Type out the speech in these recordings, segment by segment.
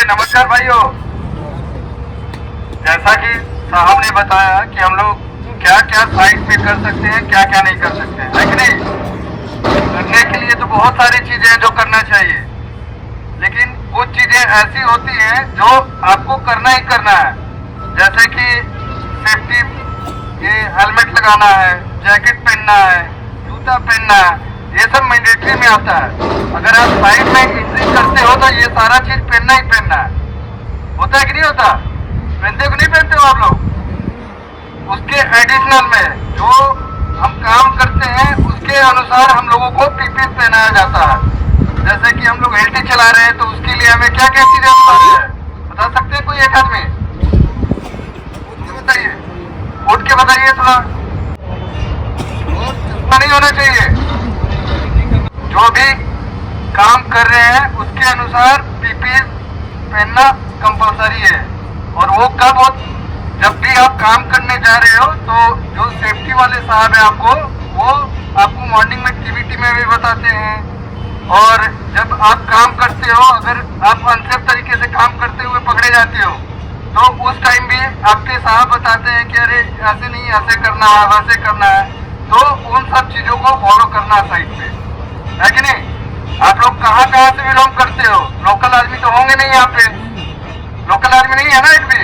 नमस्कार भाइयों। जैसा कि साहब ने बताया कि हम लोग क्या क्या साइट पे कर सकते हैं, क्या क्या नहीं कर सकते हैं, है कि नहीं। करने के लिए तो बहुत सारी चीजें हैं जो करना चाहिए, लेकिन कुछ चीजें ऐसी होती हैं जो आपको करना ही करना है। जैसे कि सेफ्टी, ये हेलमेट लगाना है, जैकेट पहनना है, जूता पहनना है, ये सब मैंडेटरी में आता है। अगर आप साइड में एंट्री करते हो तो ये सारा चीज पहनना ही पहनना है। होता है कि नहीं होता? पहनते हो कि नहीं पहनते हो आप लोग? उसके एडिशनल में जो हम काम करते हैं उसके अनुसार हम लोगों को पीपीई पहनाया जाता है। जैसे कि हम लोग एलटी चला रहे हैं तो उसके लिए हमें क्या क्या चीजें बतानी है, बता सकते हैं कोई एक आदमी? उठ के बताइए, उठ के बताइए थोड़ा। नहीं होना चाहिए। जो भी काम कर रहे हैं उसके अनुसार पीपीई पहनना कंपलसरी है। और वो कब हो? जब भी आप काम करने जा रहे हो तो जो सेफ्टी वाले साहब हैं वो आपको मॉर्निंग में टीवीटी में भी बताते हैं। और जब आप काम करते हो, अगर आप अनसेफ तरीके से काम करते हुए पकड़े जाते हो तो उस टाइम भी आपके साहब बताते हैं कि अरे ऐसे नहीं, ऐसे करना है, वैसे करना है। तो उन सब चीजों को फॉलो करना साइड पे, है कि नहीं। आप लोग कहाँ कहाँ से बिलोंग करते हो? लोकल आदमी तो होंगे नहीं यहाँ पे, लोकल आदमी नहीं है ना एक भी,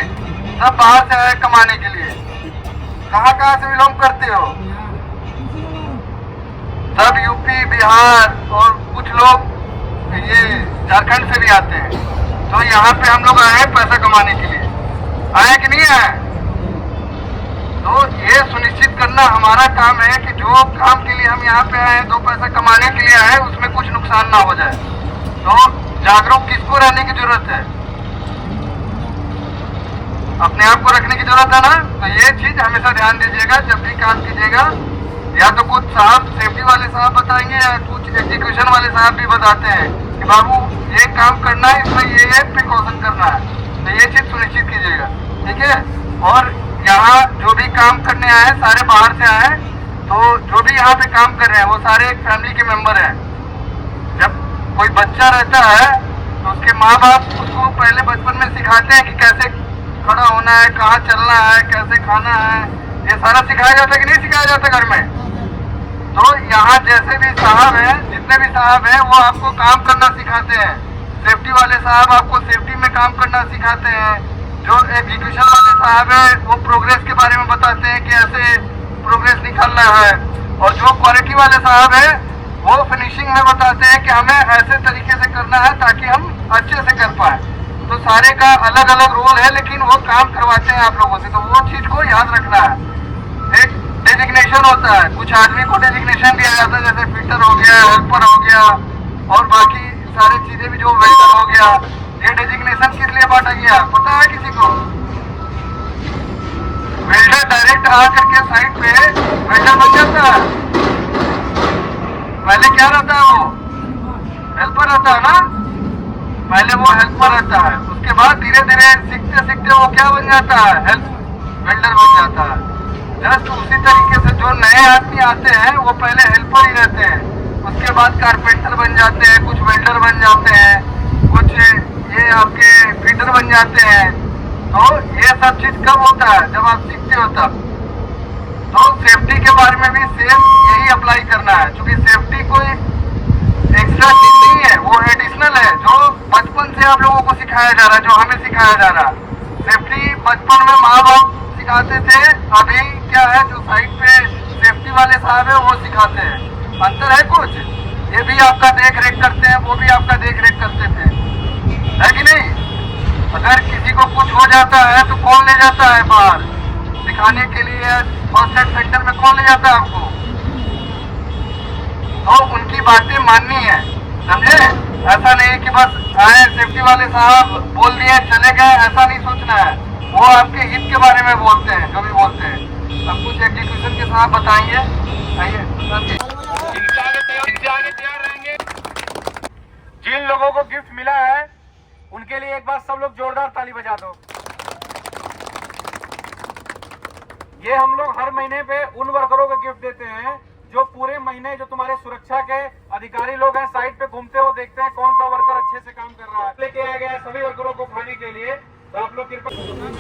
सब बाहर से आए कमाने के लिए। कहाँ कहाँ से बिलोंग करते हो? सब यूपी, बिहार और कुछ लोग ये झारखंड से भी आते हैं। तो यहाँ पे हम लोग आए हैं पैसा कमाने के लिए, आए कि नहीं आए? तो ये सुनिश्चित करना हमारा काम है कि जो काम के लिए हम यहाँ पे आए हैं, दो पैसा कमाने के लिए आए हैं, उसमें कुछ नुकसान ना हो जाए। तो जागरूक किसको रहने की जरूरत है? अपने आप को रखने की जरूरत है ना। तो ये चीज हमेशा ध्यान दीजिएगा जब भी काम कीजिएगा। या तो कुछ साहब, सेफ्टी वाले साहब बताएंगे या कुछ एग्जीक्यूशन वाले साहब भी बताते हैं कि बाबू ये काम करना है, इसमें ये प्रिकॉशन करना है। तो ये चीज सुनिश्चित कीजिएगा, ठीक है। और यहाँ जो भी काम करने आए हैं सारे बाहर से आए हैं, तो जो भी यहाँ पे काम कर रहे हैं वो सारे एक फैमिली के मेंबर हैं। जब कोई बच्चा रहता है तो उसके माँ बाप उसको पहले बचपन में सिखाते हैं कि कैसे खड़ा होना है, कहाँ चलना है, कैसे खाना है, ये सारा सिखाया जाता है कि नहीं सिखाया जाता घर में। तो यहाँ जैसे भी साहब हैं, जितने भी साहब हैं, वो आपको काम करना सिखाते हैं। सेफ्टी वाले साहब आपको सेफ्टी में काम करना सिखाते हैं। जो एग्जीक्यूशन वाले साहब है वो प्रोग्रेस के बारे में बताते हैं कि ऐसे प्रोग्रेस निकालना है। और जो क्वालिटी वाले साहब है वो फिनिशिंग में बताते हैं कि हमें ऐसे तरीके से करना है ताकि हम अच्छे से कर पाए। तो सारे का अलग अलग रोल है, लेकिन वो काम करवाते हैं आप लोगों से। तो वो चीज को याद रखना है। एक डेजिग्नेशन होता है, कुछ आदमी को डेजिग्नेशन दिया जाता है, जैसे फिटर हो गया, हेल्पर हो गया और बाकी सारी चीजें भी, जो वेल्डर हो गया। ये डेजिग्नेशन किस लिए बांटा गया पता है किसी को? वेल्डर डायरेक्ट आकर के साइड पे वेल्डर बन जाता है। पहले क्या रहता है? वो हेल्पर रहता है ना। पहले वो हेल्पर रहता है, उसके बाद धीरे धीरे सीखते सीखते वो क्या बन जाता है? वेल्डर बन जाता है। जस्ट उसी तरीके से जो नए आदमी आते हैं वो पहले हेल्पर ही रहते हैं, उसके बाद कारपेंटर बन जाते हैं, कुछ वेल्डर बन जाते हैं, कुछ ये आपके फीडर बन जाते हैं। तो ये सब चीज कब होता है? जब आप सीखते हो तब। तो सेफ्टी के बारे में भी सेम यही अप्लाई करना है, क्योंकि सेफ्टी कोई एक्स्ट्रा चीज नहीं है, वो एडिशनल है जो बचपन से आप लोगों को सिखाया जा रहा है, जो हमें सिखाया जा रहा है। सेफ्टी बचपन में माँ बाप सिखाते थे, अभी क्या है जो साइड पे सेफ्टी वाले साहब है वो सिखाते हैं। अंतर है कुछ? ये भी आपका देख रेख करते हैं, वो भी आपका देख रेख करते थे, है कि नहीं। अगर किसी को कुछ हो जाता है तो कौन ले जाता है बाहर दिखाने के लिए? फर्स्ट एड सेंटर में कौन ले जाता है आपको? तो उनकी बातें माननी है, समझे। ऐसा नहीं कि बस आए सेफ्टी वाले साहब बोल दिए चले गए, ऐसा नहीं सोचना है। वो आपके हित के बारे में बोलते हैं, जो भी बोलते हैं। अब कुछ एग्जीक्यूशन के साहब बताएंगे, आइए इनसे आगे तैयार रहेंगे। जिन लोगों को गिफ्ट मिला है उनके लिए एक बार सब लोग जोरदार ताली बजा दो। ये हम लोग हर महीने पे उन वर्करों को गिफ्ट देते हैं जो पूरे महीने जो तुम्हारे सुरक्षा के अधिकारी लोग हैं साइट पे घूमते हो, देखते हैं कौन सा वर्कर अच्छे से काम कर रहा है, लेके आया गया है सभी वर्करों को खाने के लिए। तो आप लोग कृपया